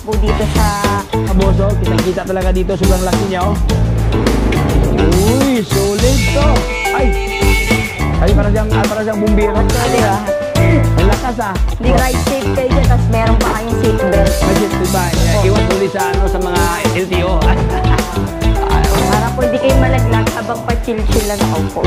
po dito sa... Boss, oh, kitang-kita talaga dito. Sobrang laki niya, oh. Uy, solid to. Ay, para siyang bumbiro. Di ba? Ang lakas, ah. Hindi right safe kayo dyan, tapos meron pa kayong seatbelt. Budget, diba? Iwas ulit sa, sa mga LTO. Para po hindi kayo malaglag habang pa-chill-chill lang ako.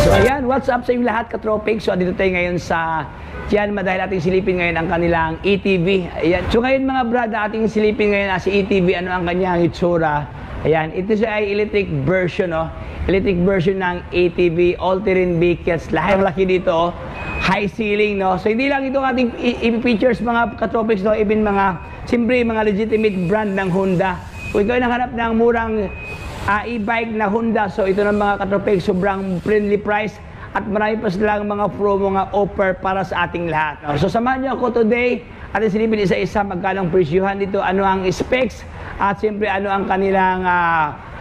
So ayan, what's up sa inyo lahat, katropic? So dito tayo ngayon sa Tianma dahil ating silipin ngayon ang kanilang ETV. Ayan. So ngayon mga brad, ating silipin ngayon si ETV, ano ang kanyang itsura. Ayan, ito siya ay electric version, no? Electric version ng ATV, all-terrain vehicles. Lahat ng laki dito, oh. High ceiling, no? So hindi lang ito ating i-features mga katropics, no? Even mga, siyempre, mga legitimate brand ng Honda. Kung ikaw ay nakahanap ng murang e-bike na Honda, so ito ng mga katropics, sobrang friendly price at marami pa silang mga promo, mga offer para sa ating lahat. No? So samahan niyo ako today at silipin isa-isa magkano ang presyuhan dito, ano ang specs, at siyempre ano ang kanilang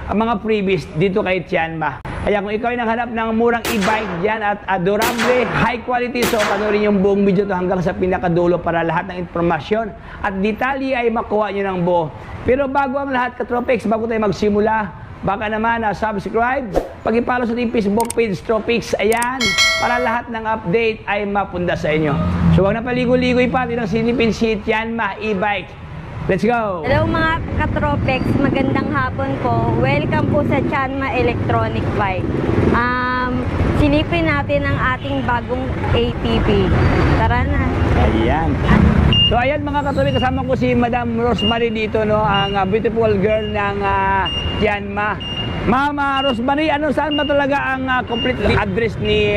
mga freebies dito kay Tianma. Kaya kung ikaw ay naghanap ng murang e-bike dyan at durable, high quality, so panoorin yung buong video to hanggang sa pinakadulo para lahat ng informasyon at detalye ay makuha nyo ng buo. Pero bago ang lahat, katropics, bago tayo magsimula, baka naman subscribe, pag-follow sa ating Facebook page, Tropics, ayan, para lahat ng update ay mapunda sa inyo. So huwag na paligoy-ligoy pa, tinang silipin si Tianma e-bike. Let's go! Hello mga katropex, magandang hapon po. Welcome po sa Tianma Electronic Bike. Silipin natin ang ating bagong ATV. Tara na! Ayan. So ayan mga katropex, kasama ko si Madam Rosemary dito, no, ang beautiful girl ng Tianma. Mama Rosemary, saan ba talaga ang complete address ni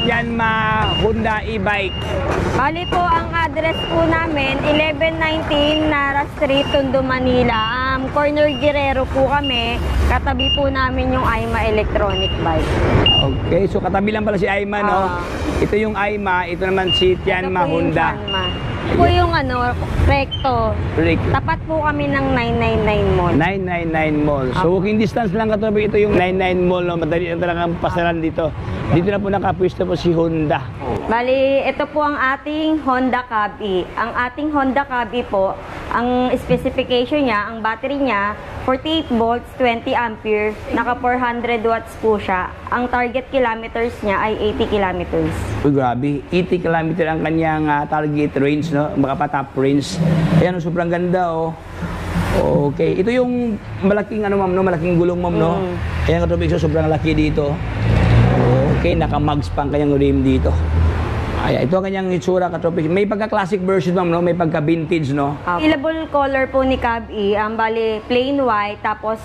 Tianma Honda e-bike? Bali po, ang address po namin, 1119 Nara Street, Tondo, Manila. Corner Guerrero po kami. Katabi po namin yung AIMA Electronic Bike. Okay, so katabi lang pala si AIMA, no? Ito yung AIMA, ito naman si Tianma Honda. Po yung recto. Tapat po kami ng 999 Mall. 999 Mall. So walking distance lang katabi, ito yung 99 Mall, no? Madali lang talagang pasaran dito. Dito na po nakapwesto po si Honda. Bali, ito po ang ating Honda Cab-E. Ang ating Honda Cab-E po, ang specification niya, ang battery niya, 48 volts, 20 ampere, naka 400 watts po siya. Ang target kilometers niya ay 80 kilometers. Uy, grabe. 80 kilometer ang kanyang target range, no? Baka pa top range. Ayan, sobrang ganda, oh. Okay. Ito yung malaking, ma'am, no? Malaking gulong, ma'am, no? Ayan, katropics, sobrang laki dito. Okay, naka-mugs pa ang kanyang rim dito. Ay, ito ang kanyang itsura, katropics. May pagka-classic version, ma'am, no? May pagka-vintage, no? Available color po ni Cab-E, bali plain white, tapos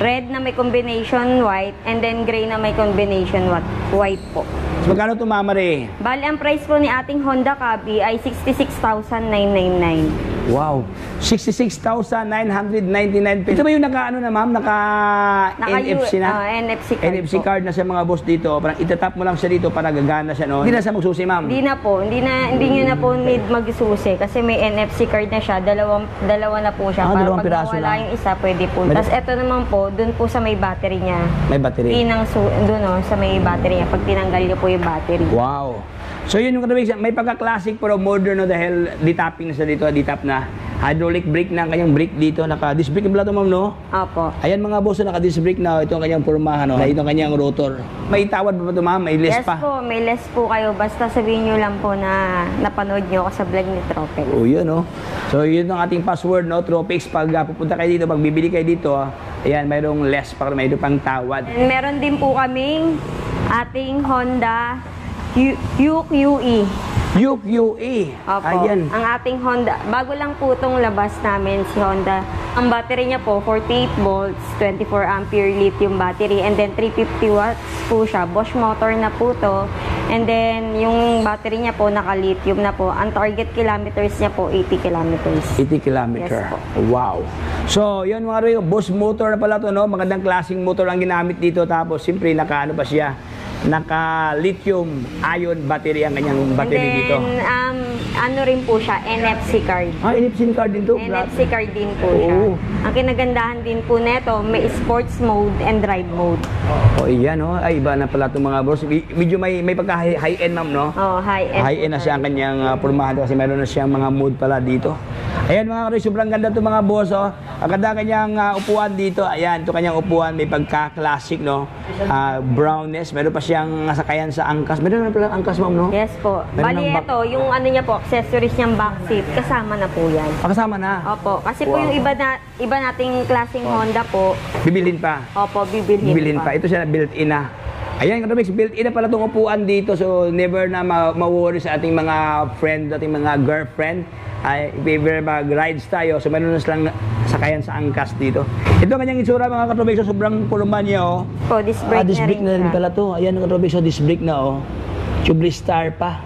red na may combination white, and then gray na may combination white po. So, magkano ito, Mama Ray? Bali, ang price po ni ating Honda Cab-E ay 66,999. Wow, 66,999 pesos. Ito ba yung naka-NFC na? NFC card NFC po. card na sa mga boss dito. Parang itatap mo lang siya dito para gagana siya, no? Hindi na siya magsusi, ma'am? Hindi na po. Hindi nyo na po need magsusi kasi may NFC card na siya. Dalawa na po siya. Para pag nawala yung isa, pwede po. Tapos ito naman po, dun po sa may battery niya. May battery? Dun sa may battery niya. Pag tinanggal niyo po yung battery. Wow. So yun yung katabing, may pagka-classic pero modern, no, dahil ditapping na siya dito, ditap na. Hydraulic brake na ang kanyang brake dito, naka-disc brake na ito, ma'am, no? Opo. Ayan mga boss, naka-disc brake na, ito ang kanyang pormahan, no? Ito ang kanyang rotor. May tawad ba ito, ma'am? May less pa? Yes po, may less po kayo. Basta sabihin nyo lang po na napanood nyo ako sa vlog ni Tropex. Oh, yun, no? So yun ang ating password, no? Tropex, pag pupunta kayo dito, pag bibili kayo dito, ayan, mayroong less pa, mayroong pang tawad. And meron din po kaming ating Honda UQE. UQE. Opo. Ayan. Ang ating Honda, bago lang po itong labas namin si Honda. Ang battery niya po, 48 volts, 24 ampere lithium battery, and then 350 watts po siya. Bosch motor na po to. And then, yung battery niya po, naka-lithium na po. Ang target kilometers niya po, 80 kilometers. 80 kilometer. Yes po. Wow. So, yun mga rin, Bosch motor na pala to, no? Magandang klaseng motor ang ginamit dito. Tapos, siyempre, naka-ano pa siya? Naka-lithium ion battery ang kanyang battery dito. And then, ano rin po siya, NFC card. NFC card din to? NFC card din po siya. Ang kinagandahan din po neto, may sports mode and drive mode. Oh, iyan, no? Ay, iba na pala itong mga boss. Medyo may pagka high-end, ma'am, no? Oh, high-end. High-end na siya ang kanyang pormahan kasi meron na siyang mga mode pala dito. Ayan mga katropics, sobrang ganda to mga boss, oh. Ang ganda kanyang upuan dito. Ayan, ito kanyang upuan, may pagka-classic, no? Brownness, meron pa siyang sakayan sa angkas. Meron na pala angkas, ma'am, no? Yes po. Meron Bali ng ito, yung ano niya po, accessories niyang back seat, kasama na po yan. Kasama na. Opo, kasi po yung iba nating klaseng Honda po, Bibilhin pa. opo, bibilhin pa. Ito siya na built-in na. Ayan, katropics, built-in na pala itong upuan dito. So, never na ma-worry sa ating mga friend, ating mga girlfriend. If ever mag-rides tayo, so meron na silang sakayan sa angkas dito. Ito ang kanyang itsura mga katropics, so sobrang puluman niya, oh. Po, disc brake Disc brake na rin siya. pala to. Ayan, katropics, so disc brake na, oh. Tubeless star pa.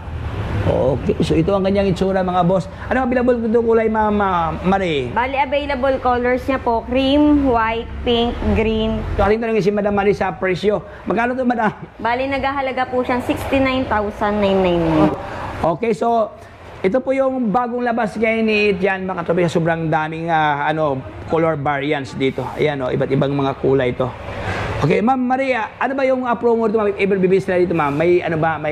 Okay, so ito ang kanyang itsura mga boss. Ano available dito kulay, Mama Marie? Bali, available colors niya po, cream, white, pink, green. So, ating tanongin si Madam Marie sa presyo. Magkano to, Madam? Bali, naghahalaga po siyang 69,999. Okay, so ito po yung bagong labas ngayon ni Jan mga katropics. Sobrang daming color variants dito. Ayan, iba't ibang mga kulay ito. Okay, Ma'am Maria, ano ba yung promo dito, ma'am? If ever bibis na dito, ma'am, may ano bang...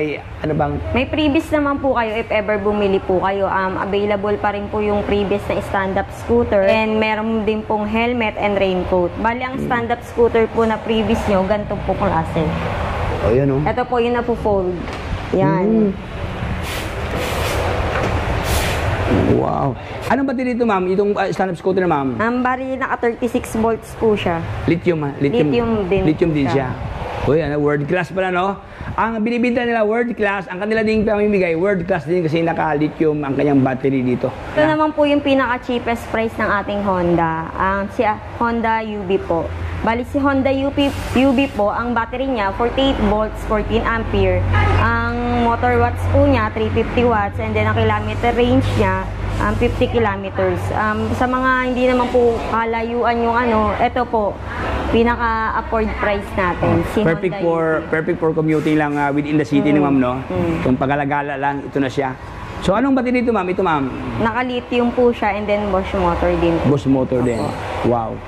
May previous naman po kayo if ever bumili po kayo. Available pa rin po yung previous na stand-up scooter. And meron din pong helmet and raincoat. Bali, ang stand-up scooter po na previous nyo, ganito po klase. Oh, yan, oh. Ito po yung napo-fold. Yan. Wow. Anong battery dito, ma'am? Itong stand-up scooter na, ma'am? Bali, naka 36 volts po siya. Lithium, ha? Lithium din siya. Uy, world class pala, no? Ang binibinta nila world class, ang kanila ding pamimigay, world class din kasi naka-lithium ang kanyang battery dito. Ito naman po yung pinaka-cheapest price ng ating Honda. Si Honda UB po. Bali si Honda UB po, ang battery niya 48 volts, 14 ampere. Ang motor watts po niya 350 watts and then ang kilometer range niya 50 kilometers. Sa mga hindi naman po kalayuan yung ito po pinaka-afford price natin. Si Perfect for commuting lang within the city ni ma'am, no? Kung pagalagala lang, ito na siya. So anong battery dito, ma'am? Ito, ma'am? Naka-lithium po siya and then Bosch motor din. Bosch motor din. Wow.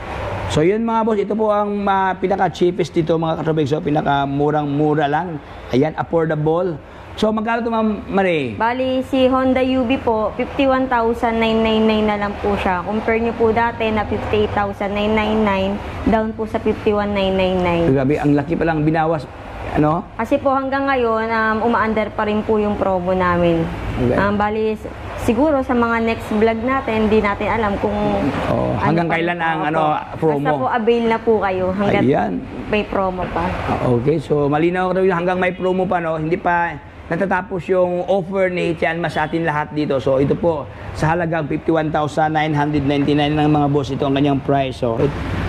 So yun mga boss, ito po ang pinaka-cheapest dito mga katropics. So pinaka-murang-mura lang. Ayan, affordable. So magkano ito, ma'am Marie? Bali, si Honda UB po, 51,999 na lang po siya. Compare nyo po dati na 58,999, down po sa 51,999. Grabe, ang laki pa lang binawas. Ano? Kasi po hanggang ngayon, umaandar pa rin po yung promo namin. Okay. Bali, siguro sa mga next vlog natin, hindi natin alam kung... hanggang kailan ang promo. Basta po avail na po kayo hanggang Ayan. may promo pa. Okay, so malinaw rin hanggang may promo pa, no? Hindi pa natatapos yung offer ni Tianma sa atin lahat dito. So ito po, sa halagang 51,999 ng mga boss, ito ang kanyang price. So,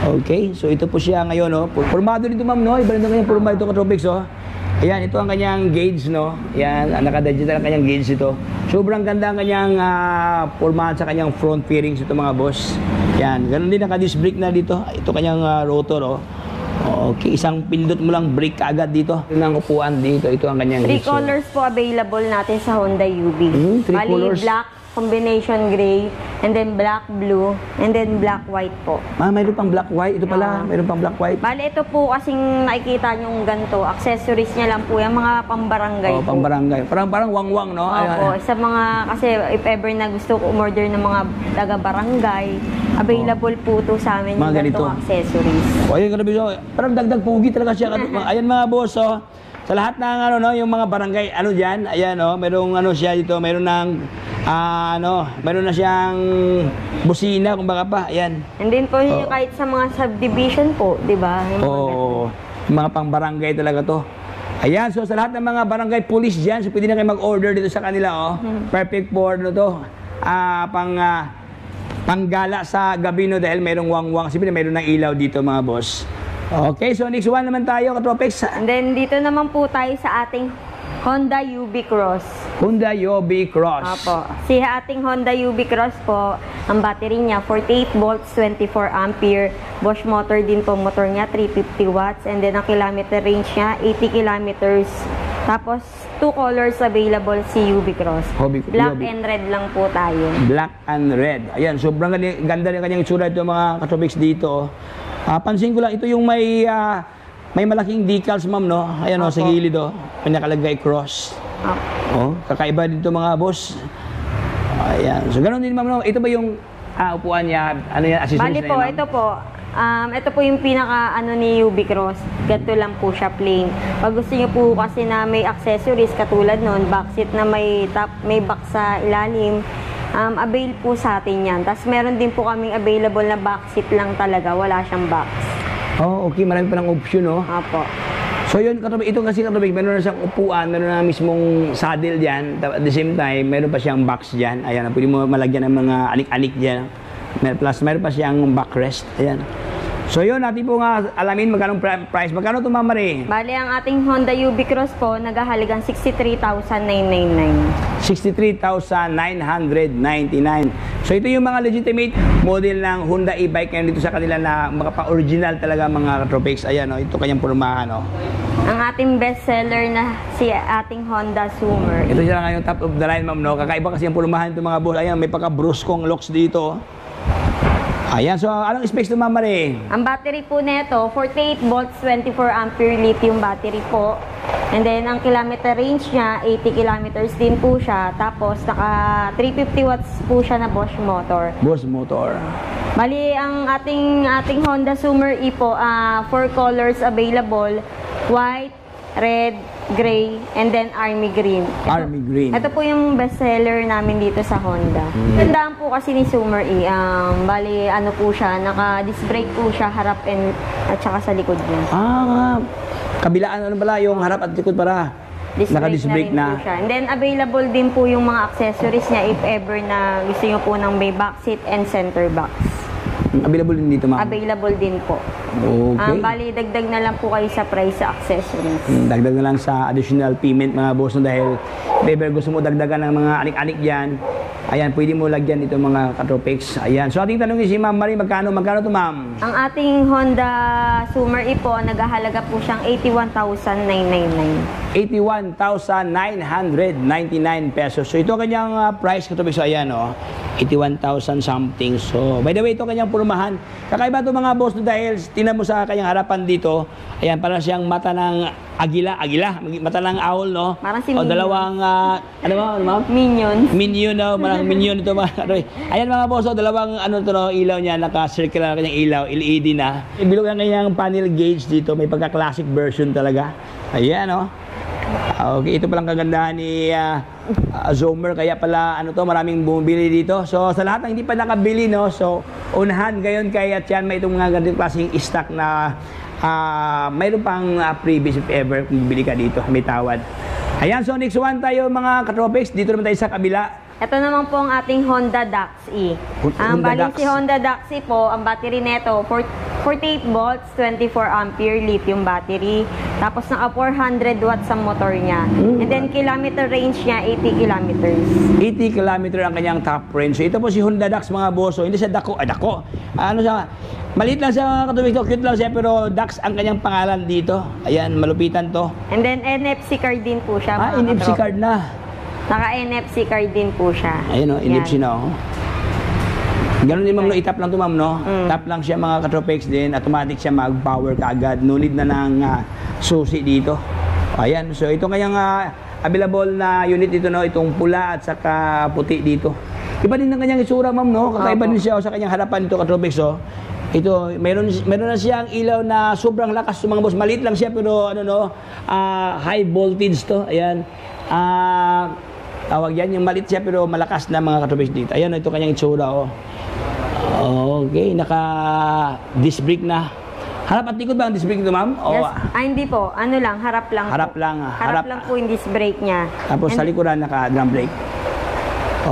okay, so ito po siya ngayon, no? Formado dito, ma'am, no? Iba rin ang kanyang formado ito, katropics, oh. Ayan, ito ang kanyang gauge, no? Ayan, naka-digital ang kanyang gauge ito. Sobrang ganda ang kanyang formahan sa kanyang front fairings ito, mga boss. Ayan, ganun din naka-disc brake na dito. Ito kanyang rotor, oh. Okay, isang pindot mo lang brake kaagad dito. Ito ang upuan dito. Ito ang kanyang 3 colors po available natin sa Honda UB. 3 Bali, colors. black, combination gray, and then black blue, and then black white po. Mayroon pang black white. Ito pala, mayroon pang black white. Bali, ito po kasing nakikita nyong ganito, accessories niya lang po, yung mga pambarangay po. Pambarangay. Parang wangwang, no? Opo, sa mga, kasi if ever na gusto ko umorder ng mga taga-barangay, available po ito sa amin Mga yung ganito. ganitong accessories. Ayun, grabe, so, parang dagdag pugi talaga siya. Ayan mga boss, oh. Sa lahat ng yung mga barangay, diyan, ayan, merong siya dito, meron ng meron na siyang busina, kumbaga pa, ayan. And then po, yung kahit sa mga subdivision po, di ba? Mga pang-barangay talaga to. Ayan, so sa lahat ng mga barangay police dyan, so pwede na kayo mag-order dito sa kanila, Perfect for, panggala sa gabi, no, dahil merong wangwang. Siyempre, meron ng ilaw dito, mga boss. Okay, so next one naman tayo, katropics. And then, dito naman po tayo sa ating Honda UB Cross. Honda UB Cross. Opo. Si ating Honda UB Cross po, ang battery niya 48 volts, 24 ampere. Bosch motor din po, motor niya 350 watts. And then ang kilometer range niya 80 kilometers. Tapos 2 colors available si UB Cross. Black and red lang po tayo. Black and red. Ayan, sobrang ganda ng kanyang itsura ito, mga katropics dito. Pansin ko lang, ito yung may malaking decals, ma'am, no? Ayan, sa gilid, may nakalagay cross. Kakaiba dito, mga boss. Ayan. So, ganun din, ma'am, no? Ito ba yung upuan niya? Ano yan? Accessories Bali na po, yan, ma'am? ito po. Ito po yung pinaka ni UB Cross. Ganito lang po siya plain. Pag gusto niyo po kasi na may accessories katulad nun, backseat na may top, may box sa ilalim, avail po sa atin yan. Tapos meron din po kaming available na backseat lang talaga, wala siyang box. Oh, okay. Marami pa ng option, no? Opo. So yun, ito kasi katubig, meron na siyang upuan, meron na mismong saddle dyan. At the same time, meron pa siyang box dyan. Ayan, pwede mo malagyan ng mga anik-anik dyan. Plus, meron pa siyang backrest. Ayan. So yun, natin po nga alamin magkano price. Magkano ito, Ma'am Marie? Bali, ang ating Honda UB Cross po, naghahalagang 63,999. 63,999. So ito yung mga legitimate model ng Honda e-bike ngayon dito sa kanila na mga pa-original talaga mga Katropics. Ayan, ito kanyang pormahan. Ang ating best seller na si ating Honda Zoomer. Ito siya ngayon top of the line, ma'am, no? Kakaiba kasi yung pormahan itong mga boss. Ayan, may pagka-bruskong locks dito. Ayan, so anong specs ito, Ma'am Marie? Ang battery po nito, 48 volts, 24 ampere lithium battery po. And then, ang kilometer range niya, 80 kilometers din po siya. Tapos, naka 350 watts po siya na Bosch motor. Bosch motor. Bali, ang ating Honda Zoomer E po, 4 colors available. White, red, gray, and then army green. Army green. Ito po yung best seller namin dito sa Honda. Tandaan po kasi ni Zoomer E, bali ano po siya, naka-disc brake po siya, harap at saka sa likod niya. Kabilaan ano pala, yung harap at likod para naka-disc brake na. Po siya. And then available din po yung mga accessories niya if ever na gusto niyo po ng may back seat and center box. Available din dito, ma'am? Available din po. Okay. Bali, dagdag na lang po kayo sa price sa accessories. Dagdag na lang sa additional payment, mga boss, no, dahil if ever gusto mo dagdagan ng mga anik-anik dyan, ayan, pwede mo lagyan ito mga Katropics. Ayan. So, ating tanongin si Ma'am Marie, magkano ito, ma'am? Ang ating Honda Zoomer E po, naghahalaga po siyang 81,999. 81,999 pesos. So, ito kanyang price, Katropics. So, ayan, 81,000 something. So, by the way, ito kanyang purumahan. Kakaiba ito mga boss, no, dahil tinan mo sa kanyang harapan dito, ayan, parang siyang mata ng agila, mata ng owl, no? Parang si o Minion. dalawang, ano ma'am? Minions. Minion, no? Marang minion ito, mga ayan mga boss, dalawang, ilaw niya, naka-circular kanyang ilaw, LED na. Bilog ang kanyang panel gauge dito, may pagka-classic version talaga. Ayan, okay, ito palang kagandahan ni Zoomer, kaya pala maraming bumibili dito. So sa lahat ng hindi pa nakabili, so unahan ngayon kaya yan may itong mga ganitong klaseng stock na mayroon pang previous if ever kung bibili ka dito, may tawad. Ayan, so next one tayo mga Katropics, dito naman tayo sa kabila. Ito naman po ang ating Honda Dax-E. Ang baling si Honda Dax-E po, ang battery neto, 48 volts, 24 ampere lithium battery. Tapos naka 400 watts ang motor niya. And then kilometer range niya, 80 kilometers. 80 kilometer ang kanyang top range. So ito po si Honda Dax mga boso. Hindi siya dako. Ano siya? Maliit lang siya mga Katropics. Cute lang siya pero Dax ang kanyang pangalan dito. Ayan, malupitan to. And then NFC card din po siya. Mga NFC Katropics. card na. Naka-NFC card din po siya. Ayun, NFC na, Ganun din, ma'am, itap lang to, ma'am, no? Tap lang siya, mga Katropics din. Automatic siya mag-power kaagad. No need na ng susi dito. Ayan, so ito kayang available na unit dito, no? Itong pula at saka puti dito. Iba din ang kanyang itsura, ma'am, no? Kakaiba din siya sa kanyang harapan dito, Katropics, Ito, meron na siyang ilaw na sobrang lakas, mga boss. Maliit lang siya, pero high voltage to. Ayan. Tawag yan, yung maliit siya pero malakas na mga Katropics dito. Ayan, ito kanyang itsura, Okay, naka-disc brake na. Harap at likod ba ang disc brake ito, ma'am? Yes. Hindi po. Ano lang, harap lang Harap po. lang. Harap lang po yung disc brake niya. Tapos sa likuran, naka-drum brake.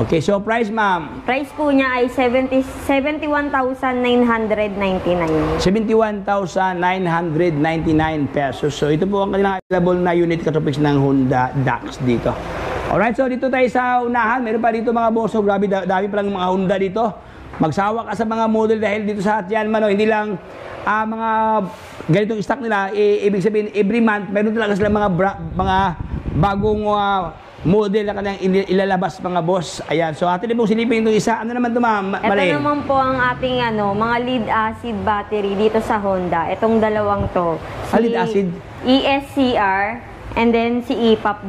Okay, so price, ma'am? Price po niya ay 71,999. 71,999 pesos. So ito po ang kanilang available na unit Katropics ng Honda Dax dito. Alright, so dito tayo sa unahan. Meron pa dito mga boss. Grabe, dami pa lang mga Honda dito. Magsawa ka sa mga model dahil dito sa Tianma, hindi lang mga ganitong stock nila. Ibig sabihin, every month, meron talaga sila mga bagong model na kanilang ilalabas, mga boss. Ayan, so atin pong silipin itong isa. Ano naman ito, ma'am? Ito naman po ang ating mga lead acid battery dito sa Honda. Itong dalawang to. Lead acid? ESCR and then si EPAP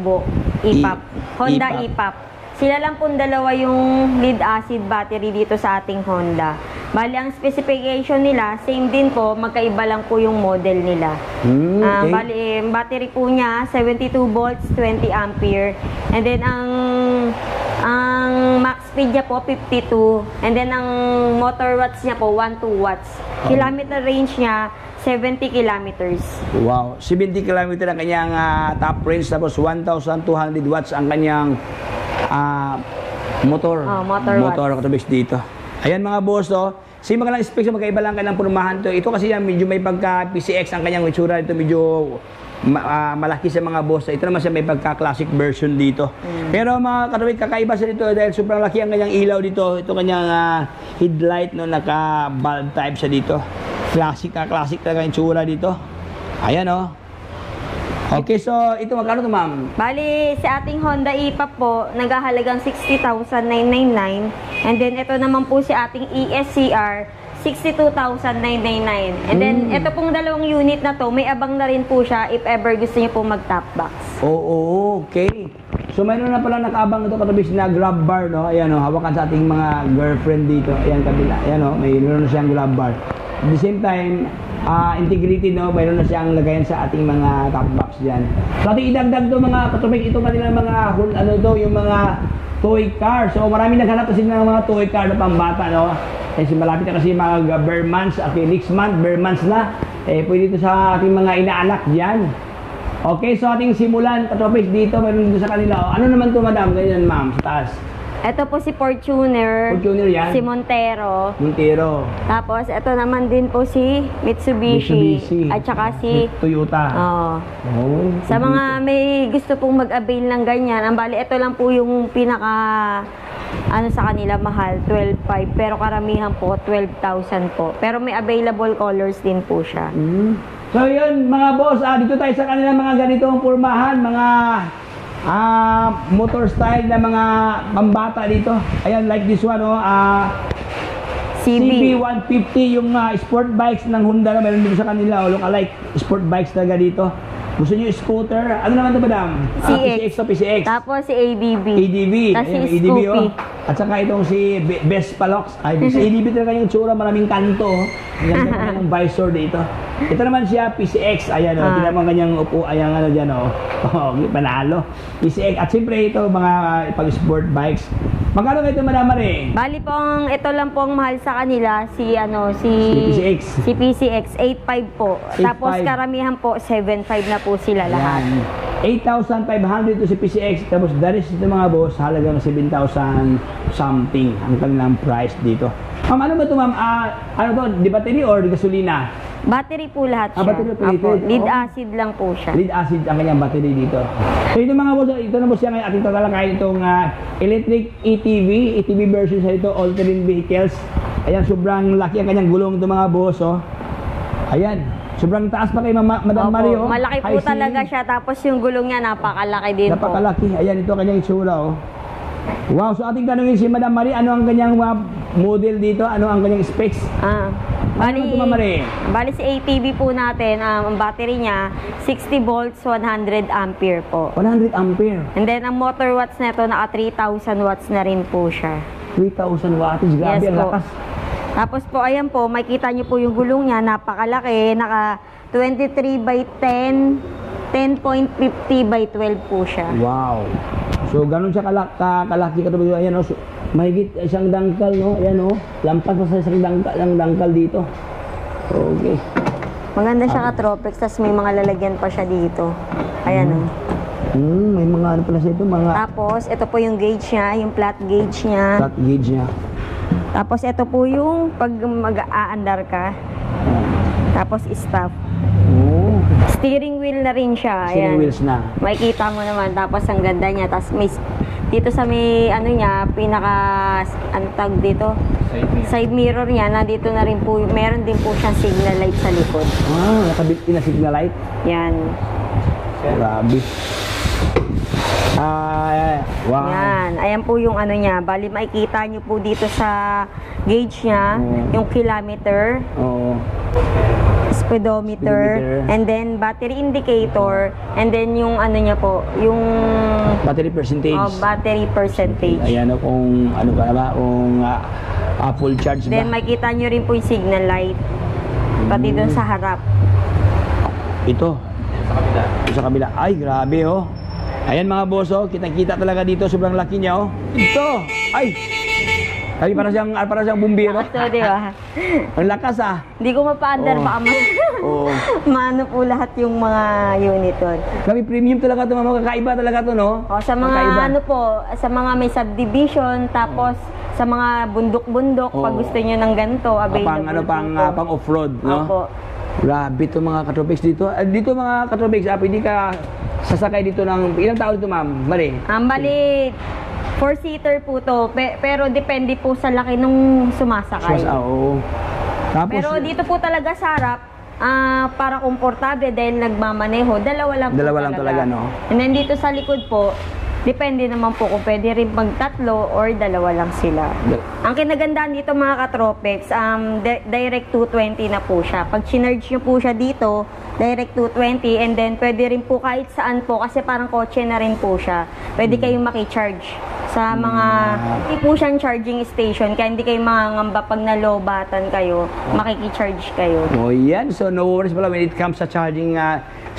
Honda EPAP. Sila lang pong dalawa yung lead acid battery dito sa ating Honda. Bali, ang specification nila, same din po, magkaiba lang po yung model nila. Okay. Bali, battery po niya, 72 volts, 20 ampere. And then, ang max speed niya po, 52. And then, ang motor watts niya po, 12 watts. Kilometer range niya, 70 kilometers. Wow, 70 kilometer ang kanyang top range, tapos 1,200 watts ang kanyang motor. Motor katubis dito. Ayan mga boss, same mga lang specs, magkaiba lang kanyang punumahan to. Ito kasi yan, medyo may pagka PCX ang kanyang itsura dito, medyo malaki sa mga boss. Ito naman siya may pagka classic version dito. Pero mga katubis, kakaiba siya dito dahil sobrang laki ang kanyang ilaw dito. Ito kanyang headlight, no, naka bulb type siya dito. Classic talaga yung tsura dito. Ayan, Okay, so ito magkano to, ma'am? Bali, sa ating Honda e-Pop po, naghahalagang 60,999. And then, ito naman po si ating ESCR, 62,999. And then, ito pong dalawang unit na to, may abang na rin po siya if ever gusto niyo po mag-top box. Oo, okay. So mayroon na pala nakaabang ito katubis na grab bar, no? Ayan, hawakan sa ating mga girlfriend dito. Ayan, kabila. Ayan, mayroon na siyang grab bar. At the same time, integrity, no? Mayroon na siyang lagayan sa ating mga top box dyan. So ating idagdag to mga katubis, ito kanila mga, yung mga toy car. So marami naghanap kasi ng mga toy car na pambata, no? Kasi malapit na kasi mga bare months, okay, next month, bare months na. Pwede ito sa ating mga inaanak dyan. Okay, so ating simulan, katropis dito, mayroon dito sa kanila. Ano naman to, madam? Ganyan, ma'am, sa taas. Ito po si Fortuner. Fortuner yan? Si Montero. Montero. Tapos, ito naman din po si Mitsubishi. At saka si Toyota. Sa mga may gusto pong mag-avail ng ganyan, ang bali, ito lang po yung pinaka, sa kanila mahal, 12,500. Pero karamihan po, 12,000 po. Pero may available colors din po siya. So yun mga boss, dito tayo sa kanila mga ganitong pormahan, mga motor style na mga pambata dito. Ayan, like this one, CB150, yung sport bikes ng Honda na meron dito sa kanila, look-alike sport bikes talaga dito. Gusto nyo scooter? Ano naman ito, madam? PCX o PCX? Tapos si ADB. ADB. Tapos si ADB, Scoopy. At saka itong si Vespalox. Si ADB talaga yung tsura, maraming kanto. Ang ganda pa ng visor dito. Ito naman siya, PCX. Ayan, tingnan mo ang kanyang upo. Ayan, dyan, panalo. PCX. At siyempre ito, mga pag-sport bikes. Magkano ito, Madam Marie? Bali pong, ito lang po ang mahal sa kanila, si PCX. Si PCX, 8,500 po. 8,500. Tapos karamihan po, 7,500 na po sila lahat. 8,500 to si PCX. Tapos the rest ito mga boss, halagang 7,000 something ang kanilang price dito. Ma'am, ano ba ito, ma'am? Ano to, di battery or di gasolina? Battery po lahat siya. Battery operated. Lead acid lang po siya. Lead acid ang kanyang battery dito. So ito mga boss, ito na po siya ngayon ating tatalakayin itong electric ETV version sa ito, all-terrain vehicles. Ayan, sobrang laki ang kanyang gulong ito mga boss, Ayan, sobrang taas pa kay Madam Mario. Malaki po talaga siya, tapos yung gulong niya napakalaki din po. Napakalaki. Ayan, ito ang kanyang itsura, Wow, so ating tanungin si Madam Marie, ano ang kanyang model dito? Ano ang kanyang specs? Bali si ATV po natin, ang battery niya, 60 volts, 100 ampere po. 100 ampere. And then, ang motor watts nito, naka 3,000 watts na rin po siya. 3,000 watts, grabe ang lakas. Tapos po, ayan po, makikita niyo po yung gulong niya, napakalaki, naka 23 by 10, 10.50 by 12 po siya. Wow. So, ganun siya kalaki katulad. Ayan, so, mahigit isang dangkal, Ayan, lampas pa sa isang dangkal dito. Okay. Maganda siya ka-tropics, tapos may mga lalagyan pa siya dito. Ayan, may mga ano pala siya ito, mga... Tapos, ito po yung gauge niya, yung flat gauge niya. Flat gauge niya. Tapos, ito po yung pag mag-aandar ka. Tapos, stop. Steering wheel na rin siya. Steering wheels na. Makikita mo naman. Tapos, ang ganda niya. Tapos, may, dito sa may, niya, pinaka, tag dito? Side mirror niya. Nandito na rin po, meron din po siyang signal light sa likod. Nakabit na signal light? Yan. Grabe. Wow. Yan. Ayan po yung niya. Bali, makikita nyo po dito sa gauge niya, yung kilometer. speedometer, and then battery indicator, and then yung ano niya po, yung Battery percentage. battery percentage. Ayan o, kung ano ba, kung full charge ba. Then makita nyo rin po yung signal light, pati doon sa harap. Ito. Sa kabila. Ay, grabe oh. Ayan mga boss oh, kitang-kita talaga dito, sobrang laki niya oh. Ito. Ay. Ay, para siyang bumbiro. So, di ba? Ang lakas ah. Hindi ko mapa-under, Oo. baka Oo. maano po lahat yung mga unit doon. Kami premium talaga ito, mga kakaiba talaga ito, no? O, sa mga Kakaiba. ano po, sa mga may subdivision, tapos sa mga bundok-bundok, pag Oo. gusto nyo ng ganito, available Pang off-road, no? Opo. Grabe ito mga katropics dito. Dito mga katropics, pwede ka sasakay dito ng, ilang tao dito ma'am? Mali? Bali, 4-seater po to, pero depende po sa laki nung sumasakay. Oo. Tapos, Pero dito po talaga sa harap, para komportable dahil nagmamaneho, dalawa lang po talaga, no? And then dito sa likod po, depende naman po kung pwede rin magtatlo or dalawa lang sila. Ang kinagandaan dito mga katropex, direct 220 na po siya. Pag sinurge nyo po siya dito, direct 220, and then pwede rin po kahit saan po kasi parang kotse na rin po siya. Pwede kayong makicharge sa mga, hindi po siyang charging station, kaya hindi kayo mangangamba pag nalobatan kayo, makikicharge kayo. oh yan. So no worries pala when it comes sa charging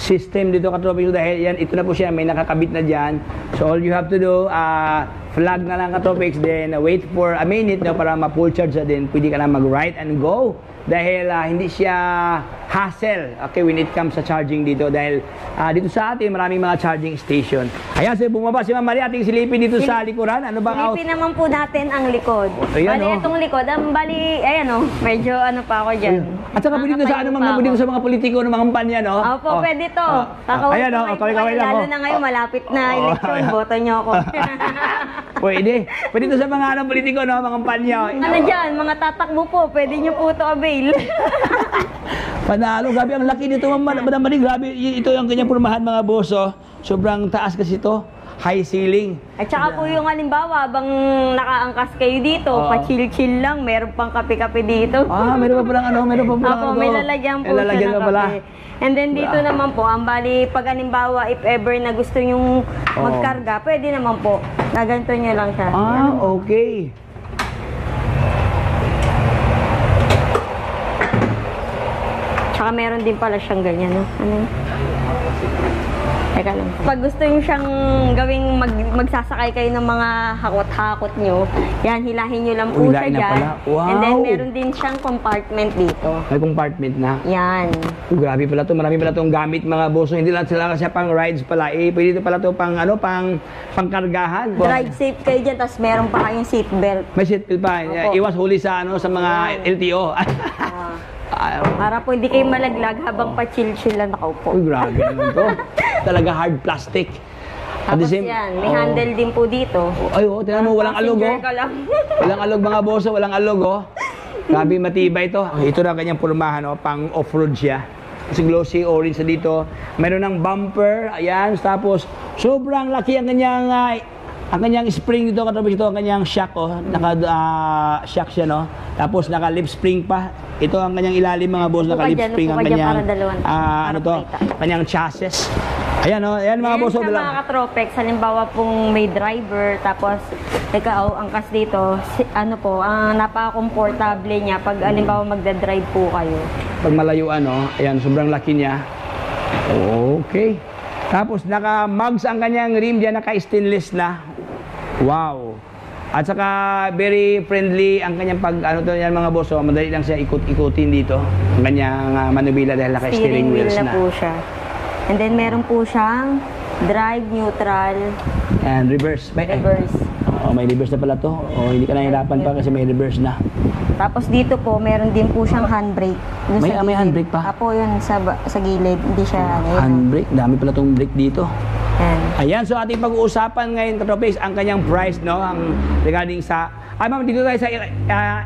system dito katropics dahil yan, ito na po siya, may nakakabit na dyan. So all you have to do, flag na lang katropics, then wait for a minute no, para ma-full charge na din, pwede ka na mag-ride and go. Dahil hindi siya hassle, okay, when it comes sa charging dito. Dahil dito sa atin, maraming mga charging station. Ayan, so bumaba si Ma'am Maria, ating silipin dito sa likuran. Ano ba? Silipin naman po natin ang likod. Ayan, Bali, itong likod, ayan o, medyo ano pa ako dyan. At saka pwede dito sa ano, mga dito sa mga politiko ng mga kampanya, no? Opo, pwede to. Ayan, kaway-kaway lang. Lalo na ngayon, malapit na election, boto nyo ako. Pwede. Pwede ito sa mga politiko, no? Mga kampanya. Ano dyan, mga tatakbo po, pwede nyo po ito avail. Panalo, grabe ang laki nito, Madam Marie, grabe. Ito yung kanyang purmahan, mga boss, oh. Sobrang taas kasi ito. High ceiling. At saka po yung halimbawa, bang nakaangkas kayo dito, pa-chill-chill lang, meron pang kape-kape dito. Meron pa palang ano, meron pa palang Opo, ano. may lalagyan po siya ng kape. And then dito naman po, ang bali, pag halimbawa, if ever na gusto nyong magkarga, pwede naman po. Naganto nyo lang siya. Okay. Tsaka meron din pala siyang ganyan, no? Ano yun? Teka lang. Pag gusto nyo siyang gawing magsasakay kayo ng mga hakot-hakot nyo, yan, hilahin nyo lang po siya dyan. Wow. And then meron din siyang compartment dito. May compartment na. Yan. Grabe pala to, marami pala tong gamit mga boss. Hindi lang sila kasi pang rides pala. Pwede ito pala to pang ano, pangkargahan. Drive safe kayo dyan, tapos meron pa kayong seatbelt. May seatbelt pa. Opo. Iwas huli sa ano, sa mga LTO. Para po hindi kayo malaglag habang pa-chill-chill lang nakaupo. Uy, grabe naman to. Talaga hard plastic. At the Tapos same- yan, may handle din po dito. Ay, tingnan mo, walang alog, Passenger ka lang. Walang alog mga boss, walang alog, Grabe, matibay ito. Ito na kanyang purmahan, pang off-road siya. Kasi glossy orange na dito. Mayroon ng bumper, ayan. Tapos, sobrang laki ang kanyang spring dito, katapos ito ang kanyang shock, shock siya, no? Tapos naka-lip spring pa. Ito ang kanyang ilalim, mga boss, naka-lip spring ang kanyang, kanyang chassis. Ayan, ayan mga boss. Ayan siya mga katropex, halimbawa pong may driver, tapos ikaw, angkas dito, napaka-komportable niya pag halimbawa magdadrive po kayo. Pag malayuan, ayan, sobrang laki niya. Okay. Tapos naka-mugs ang kanyang rim diyan, naka-stainless na. Wow. At saka very friendly ang kanyang yan mga boss, madali lang siya ikot-ikutin dito. Ang kanyang manubila dahil naka-steering wheels na. po siya. And then meron po siyang drive, neutral, and reverse. reverse. May reverse na pala to. Hindi ka nahihirapan pa kasi may reverse na. Tapos dito po, meron din po siyang handbrake. May handbrake pa? Apo yun sa gilid, hindi siya Handbrake, dami pala tong brake dito. Yan. Ayan, so ating pag-uusapan ngayon, katropics, ang kanyang price, no? Ang regarding sa... ma'am, dito tayo sa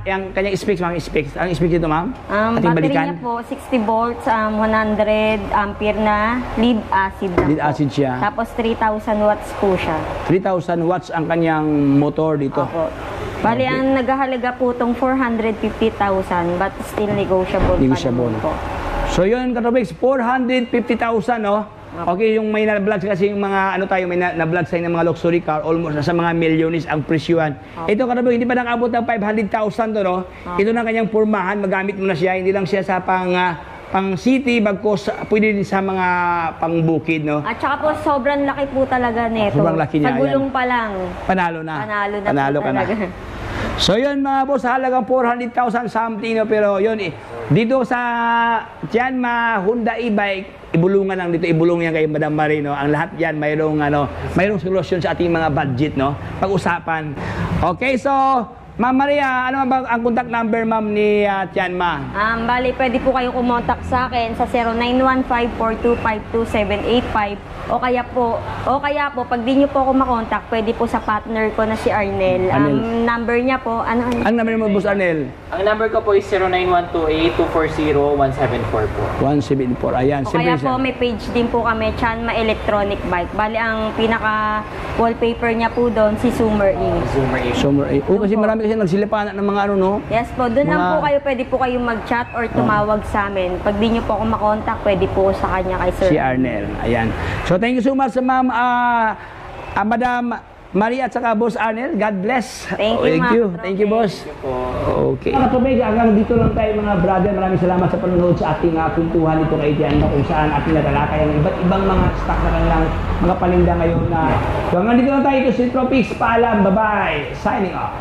yung kanyang specs, ma'am, specs. Ang specs dito, ma'am? Ating Battery balikan. niya po, 60 volts, 100 ampere na lead acid na Lead po. acid siya. Tapos 3,000 watts po siya. 3,000 watts ang kanyang motor dito. Opo. Bali, ang naghahalaga po itong 450,000 but still negotiable. Negotiable. Pa naman po. So yun, Katropics, 450,000, no? Okay, yung may na-vlog kasi yung mga, ano tayo, may na-vlog sa ng mga luxury car, almost nasa mga millions ang presyohan. Ito, Katropics, hindi pa nakabot ng 500,000 to, no? Ito na kanyang pormahan, magamit mo na siya, hindi lang siya sa pang city, bagkos pwede din sa mga pang bukid, no? At saka po, sobrang laki po talaga nito. Sobrang laki niya, Sa gulong pa lang. Panalo na. Panalo ka na. talaga. So yun mga boss, halagang 400,000 something, no? Pero yun, dito sa Tianma Honda e-bike, ibulungan lang dito, ibulong yan kay Madam Marino. Ang lahat yan, mayroong solusyon sa ating mga budget, no? Pag-usapan. Okay, so Ma'am Maria, ano ba ang contact number, ma'am, ni Tianma? Bali, pwede po kayong kumontak sa akin sa 0915-4252-785 o kaya po, pag di nyo po ako makontak, pede po sa partner ko na si Arnel. Number niya po, ano? Ang number mo, Boss Arnel? Ang number ko po is 0912-240-174 po. 174, ayan. O kaya po, may page din po kami, Tianma Electronic Bike. Bali, ang pinaka-wallpaper niya po doon, si Zoomer Inc. Zoomer A. Summer, kasi marami kasi nagsilipanan ng mga ano, no? Yes po, doon lang po kayo, pwede po kayong mag-chat or tumawag sa amin. Pag di nyo po ako makontak, pwede po sa kanya kay Sir. Si Arnel, ayan. So thank you so much sa ma'am, Madam Maria at saka Boss Arnel. God bless. Thank you, ma'am. Thank you, boss. Thank you po. Okay. Mga kapatid, hanggang dito lang tayo mga brother. Maraming salamat sa panonood sa ating kwentuhan dito kay Tianma kung saan ating natalakay ang iba't ibang mga stock na kanilang mga paninda ngayon na. So hanggang dito lang tayo. Ito si Tropics. Paalam. Bye-bye. Signing off.